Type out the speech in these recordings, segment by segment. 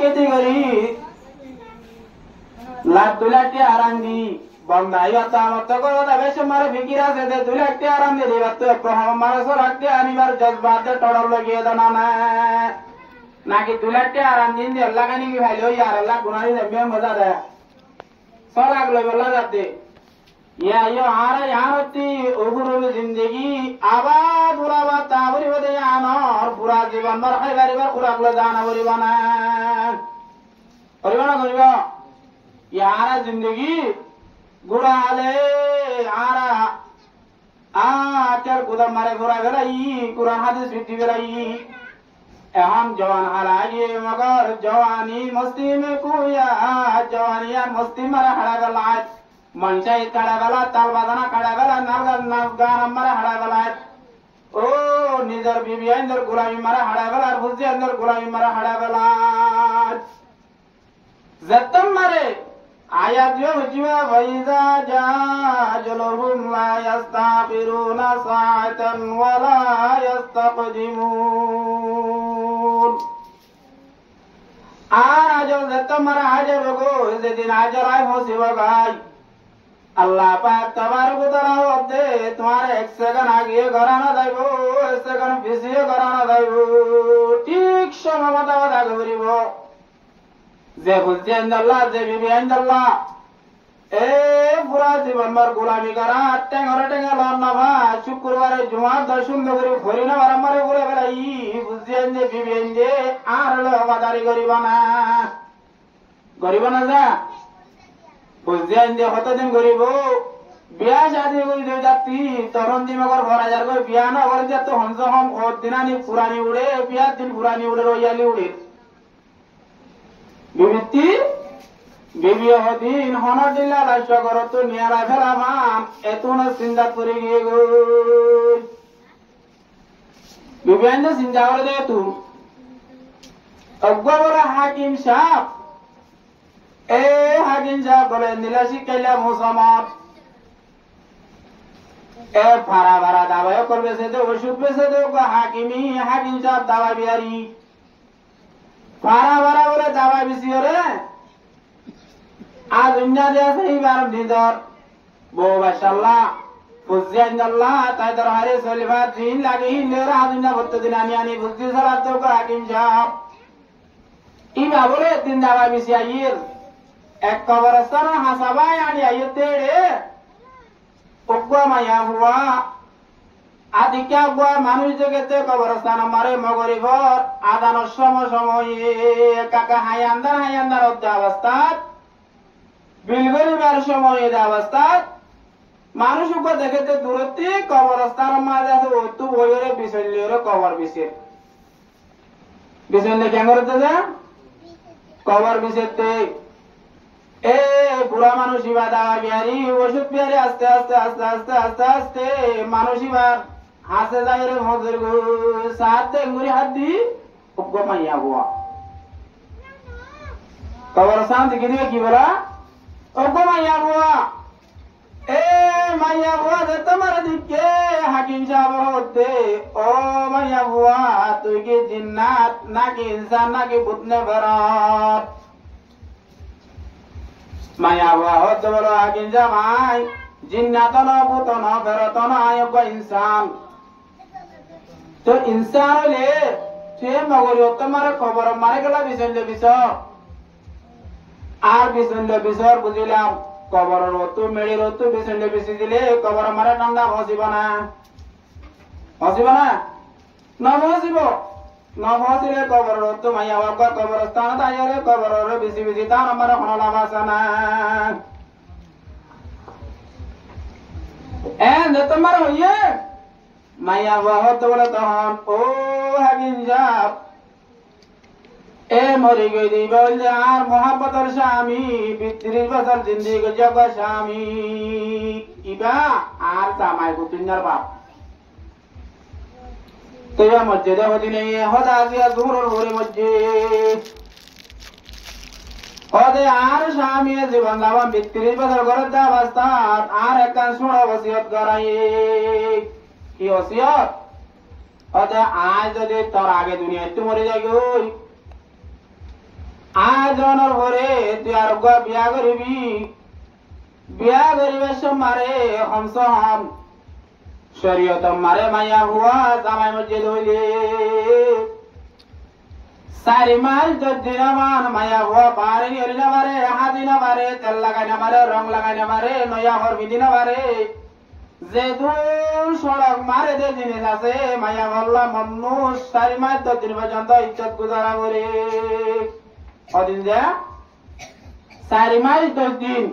কেটে করি লাখ 2 লাখ টাকা আরাম দি বন্ধাই বাতা মত করো না বেশ মারে ফিকির আছে যে 2 লাখ টাকা আরাম দিয়ে দিবা তো মারে 100 লাখ টাকা আনিবার জজবাতে টড়ল লাগিয়ে দানা না নাকি 2 লাখ টাকা আরাম দিন দিয়ে আল্লাহ কানি কি ভাইলো ইয়ার আল্লাহ গুনাহি দেবে মজা দেয় 100 লাখ লই বলা যাতে ইয়া ইয়া আর ইয়ারতি ওগুরুল জিন্দেগি আবাদ পুরাবা তাবরি বদে আনর পুরা জীবন মার খাইবারিবার খুরাকলে জানা বরিবানা করিবানা করিবা ইয়ারা জিন্দগি গুড়ালে আরা আচার কুদা মারে ঘোরা বেড়াই কুরআন হাদিস বিধি বেড়াই এখন জওয়ান হারাইয়ে মগর জওয়ানি মস্তি মে কুয়া জওয়ানিয়া মস্তি মারে হারা গলায় মনচাই কাড়া গলা তাল বাজানা কাড়া গলা নাচ গান মারে হারা গলায় ও নিজের বিবি আইন্দর গোলামি মারে হারা গলার বুঝি আইন্দর গোলামি মারে হারা গলায় জতম মারে আয়াত ইউজিবা ফাইজা জাজলহুম লা ইস্তাগফিরুনা সাআতান ওয়া লা ইস্তাকদিমুন আজল জতম মারে হাজার গো যেদিন হাজার আই হসিবা গাই আল্লাহ পাক তবারক ওয়া তাআলা হতে তোমার 1 সেকেন্ড আগে ঘরানা দাইব 1 সেকেন্ড পিছিয়ে ঘরানা দাইব ঠিক সমমতা দাগ করিব যে বুঝতে আল্লাহ যে বিবি আল্লাহ এ পুরা জীবন মার গোলামি করা টেঙ্গা লন না শুক্রবারে জুমার দর্শন করে ঘুরি না বারম্বারে ঘুরে বেড়াই বুঝতে যে বিবি যে আর বাদারি করিবা না যা বুঝতে যে কতদিন করিব বিয়া শাদি করে দুই যাত্রী তরুণ দিমাগর ভরা যার করে বিয়া না করে যে তো হংস হম দিনানি পুরানি উড়ে বিয়ার দিন পুরানি উড়ে রইয়ালি উড়ে বিবৃতি বিবি হদিন হনর দিল্লা লাইশ করত নিয়ারা ফেলা মান এতুন চিন্তা করে গিয়ে গই বিবি আইন চিন্তা করে দে তুই অজ্ঞাবরা হাকিম সাহেব এ হাকিম সাহেব বলে নীলাশি কাইলা মোসামত এ ভাড়া দাবায় করবে সে দে ওষুধ বেছে দে হাকিম সাহেব দাবা বিয়ারি ভাড়া বলে দাবা বেশি রে আজ দুনিয়া দিয়ে সেই বার দিদর বউ মাশাআল্লাহ বুঝি আল্লাহ তাই তোর হারে সলিফা দিন লাগে হিলেরা দুনিয়া ভর্তি দিন আনি বুঝি সারা তো হাকিম সাহেব ইবা বলে দিন দাবা বেশি আইর এক কবরস্থান হাসাবাই আনি আইতে রে ওগা মায়া হুয়া আদিকা গুয়া মানুষ জগতে কবরস্থান মারে মগরি ঘর আদানোর সময়ে কাকা হায়ান্দার অবস্থাত বিলগরিবার সময়ে অবস্থাত মানুষ দেখেতে দূরত্বে কবরস্থান মাঝে আছে অতু বইরে বিশল্যরে কবর বিশল্য কেন করতে যা কবর বিশেতে এ বুড়া মানুষ ইবা দাওয়া বিহারি ওষুধ বিহারি আস্তে আস্তে মানুষ ইবার হাসে যায় রে মজুর গো সাথে মুড়ি হাত দি উগ্র মাইয়া হুয়া কবরস্থান থেকে দিবে কি বলা উগ্র মাইয়া হুয়া এ মাইয়া হুয়া যে তোমার দিকে হাকিম সাহেব হতে ও মাইয়া হুয়া তুই কি জিন্নাত নাকি ইনসান নাকি ভূতনে ভরত মাইয়া হুয়া হতে বলো হাকিম জামাই জিন্নাত ন ভূত ন ভরত ন আয়োগ্য ইনসান তো ইনসান হলে সে মগরি তোমার খবর মারে গেলা বিশ আর বিশর বুঝিলাম কবর রতু মেড়ি রতু বেশি দিলে কবর মারে ঠান্ডা ভসিব না নভসিলে কবর রতু মাইয়া বাবা কবরস্থান তাইরে কবর বেশি তার আমার হনলা বাসনা তোমার হইয়ে মাইয়া বাহত বলে তখন ও হাকিম সাহেব এ মরি গই দি বললে আর মোহাম্মতের স্বামী 30 বছর জিন্দিগি জগ স্বামী ইবা আর জামাই গুতিনার বাপ তোরা মসজিদে হদিনে হদা দিয়া জোহরের ভোরে মসজিদ হদে আর স্বামী জীবন দাবান 32 বছর ঘরে যা অবস্থা আর একটা সোনা ওসিয়ত করাই কি ওসিয়ত হদে আজ যদি তোর আগে দুনিয়া একটু মরে যাই গই আজনের পরে তুই আর বিয়া করিবি বিয়া করিবার মারে হংস হম শরীয়ত মারে মাইয়া হুয়া জামাই মসজিদ হইলে 4 মাস 10 দিন মান মাইয়া হুয়া পারে নিয়ে না পারে হাতি না পারে তেল লাগাই না পারে রং লাগাই না পারে নয়া হর বিধি না পারে যে দূর সড়ক মারে যে জিনিস আছে মাইয়া বললা মানুষ 4 মাস 10 দিন পর্যন্ত ইজ্জত গুজারা করে কদিন যা 4 মাস 10 দিন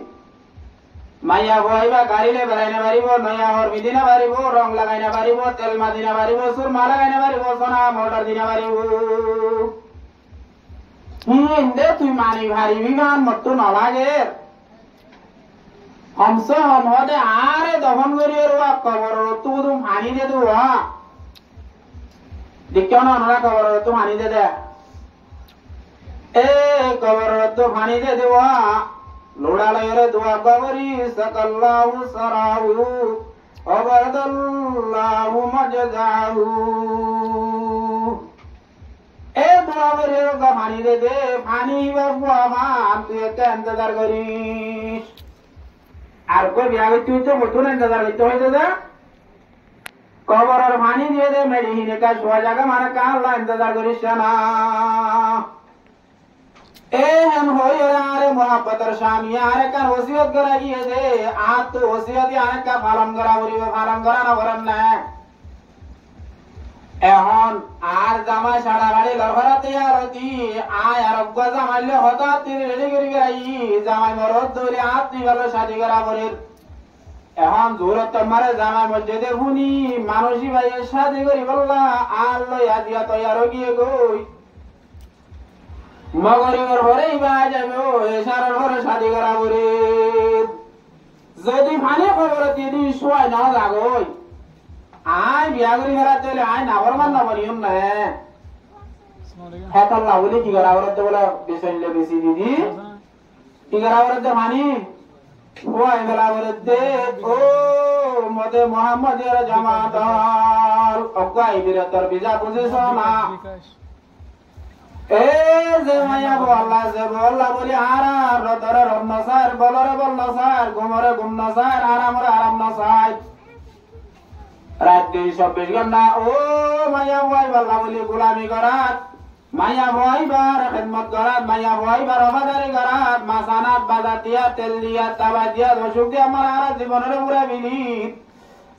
মাইয়া বইবা গাড়িলে বেড়াই না পারিব নয়া হর বিধি না পারিব রং লাগাই না পারিব তেল মাদি না পারিব সুরমা লাগাই না পারিব সোনা মোটর দিনা পারিব হিন্দে তুই মানি ভারি বিমান মতো নলাগে হমস হম হদে আরে দহন করিয়ে রুয়া কবর তু তুম হানি দে দুয়া দেখিও না ওনারা কবর তু হানি দে দে এ কবর তু হানি দে দেওয়া লোড়ালয়ের দোয়া কবরি সাকাল্লাহু সারাহু অবরদাল্লাহু মাজজাহু এ দোয়া করে গা পানি দে দে পানি বাবুয়া মান তুই একটা ইন্তজার করিস আর কই বিয়া তুই তো মতন ইন্তজার করতে হইতে দে কবরের পানি দিয়ে দে মেডিহিনে কাজ হওয়া জায়গা মানে কাল্লা ইন্তজার করিস না এহেন হয়ে আরে মোহাব্বতের স্বামী আরে কার ওসিয়ত করা গিয়ে দে আর তো ওসিয়তই আরেকটা পালন করা করিবে পালন করা না করেন না এখন আর জামাই সারা বাড়ি লড়াতে আর হতি আয় আর জামাইলে হঠাৎ তিনি রেডি করি গেলাই জামাই মরদ ধরে আর তুই গেল শাদি করা করে এখন জোরত তোমারে জামাই মসজিদে শুনি মানুষই ভাই শাদি করি বললা আর লইয়া দিয়া তৈয়ার গিয়ে গই মগরিবর ঘরেই বা যাবে এসার ঘরে শাদি করা করে যদি ফানি খবর দিদি শোয় না যাগই আয় বিয়া করি ফেরা চলে আয় নাবর মান না বলিও না হ্যাঁ তার লাভলি কি করা বলতে বলে বেসনলে বেশি দিদি কি করা বলতে ফানি ওই বেলা বলতে ও মদে মোহাম্মদের জামাত অগাই বিরতর বিজা বুঝিস না এ যে মায়া বল্লা যে বল্লা বলি আরা রতরে রন্ন সার বলরে বল সার ঘুমরে ঘুম না সার আরামরে আরাম না সার রাত 24 ঘন্টা ও মায়া বই বল্লা বলি গোলামি করাত মায়া বই বার খিদমত করাত মায়া বই বার অবাদারি করাত মাসানাত বাজার দিয়া তেল দিয়া তাবা দিয়া দশক দিয়া আমার আর জীবনের পুরা বিলিত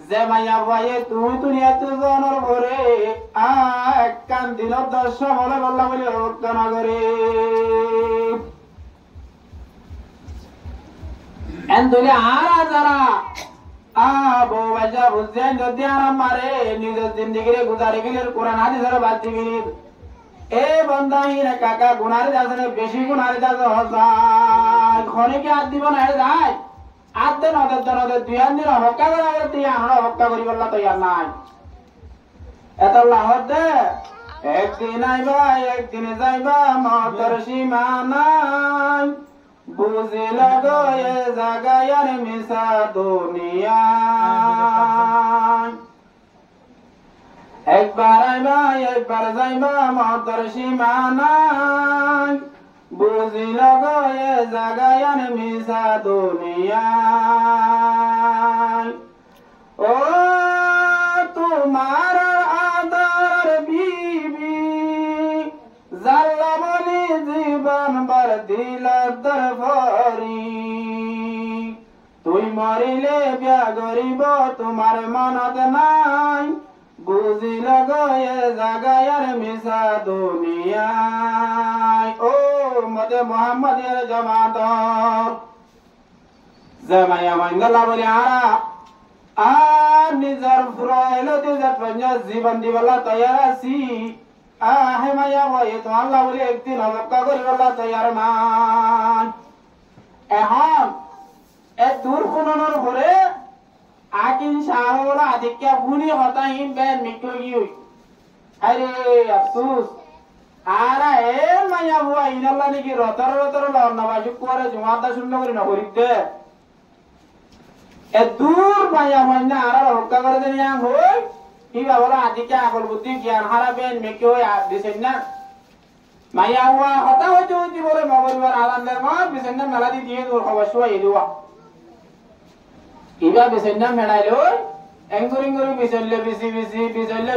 যে মাইয়া ভাইয়ে তুই দুনিয়া তুজনের ভরে কান দিন 10 বলে বললা বলি রক্ষণা করে এন তুলে আর যারা বউ বাজা বুঝছেন যদি আরাম মারে নিজের জিন্দিগিরে গুজারি গেলেন কোরআন হাদিসের বাদ দিবিন এ বন্ধাহীন কাকা গুনারে যাচ্ছে বেশি গুনারে যাচ্ছে হসায় খনিকে হাত দিব না যায় আদে নদের দুই দিন হক্কা করা বলে তুই আমরা হক্কা করি বললা তো আর নাই এত লাহত দে একদিন আইবা একদিন যাইবা মতর সীমা নাই বুঝিল গো এ জাগায়ার মিশা দুনিয়া একবার আইবা একবার যাইবা মতর সীমা নাই বুঝিল গো এ জাগায়ার মিশা দুনিয়া ও তোমার আদর বিবি জাল্লা বলি জীবন বার দিল দরবারি তুই মরিলে বিয়া গরিব তোমার মনত নাই বুঝিল গো এ জাগায়ার মিশা দুনিয়া ও মতে মোহাম্মদের জামাত জামাইয়া মাইঙ্গলা বলি আরা আর নিজের ফুরাইলো নিজের পঞ্চাশ জীবন দিবলা তৈয়ার আছি আহে মাইয়া বই তো আল্লাহ বলি একদিন হলক্কা করিবলা তৈয়ার নাই এখন এ দূর খুননের ঘরে আকিন শাহরা আদিক্যা ভুনি হতাহীন বেন মিকলগি আরে আফসোস আরা এ মাইয়া বুয়া ইনাল্লা নাকি রতর নবাজুক করে জমাতা শূন্য করি না করিতে এ দূর মাইয়া হয় না আর হক্কা করে দেন ইয়াং হই কি বাবলা আদিকে আকল বুদ্ধি জ্ঞান হারাবেন মেকে হই দিছেন না মাইয়া বুয়া হতা হইতে হইতে বলে পরিবার আদান দেন বিছেন না মেলা দিয়ে দূর খবর শুয়াই দেওয়া ইবা বিছেন না মেলাইলো এঙ্গুরিঙ্গুরি বিছলে বিছি বিছি বিছলে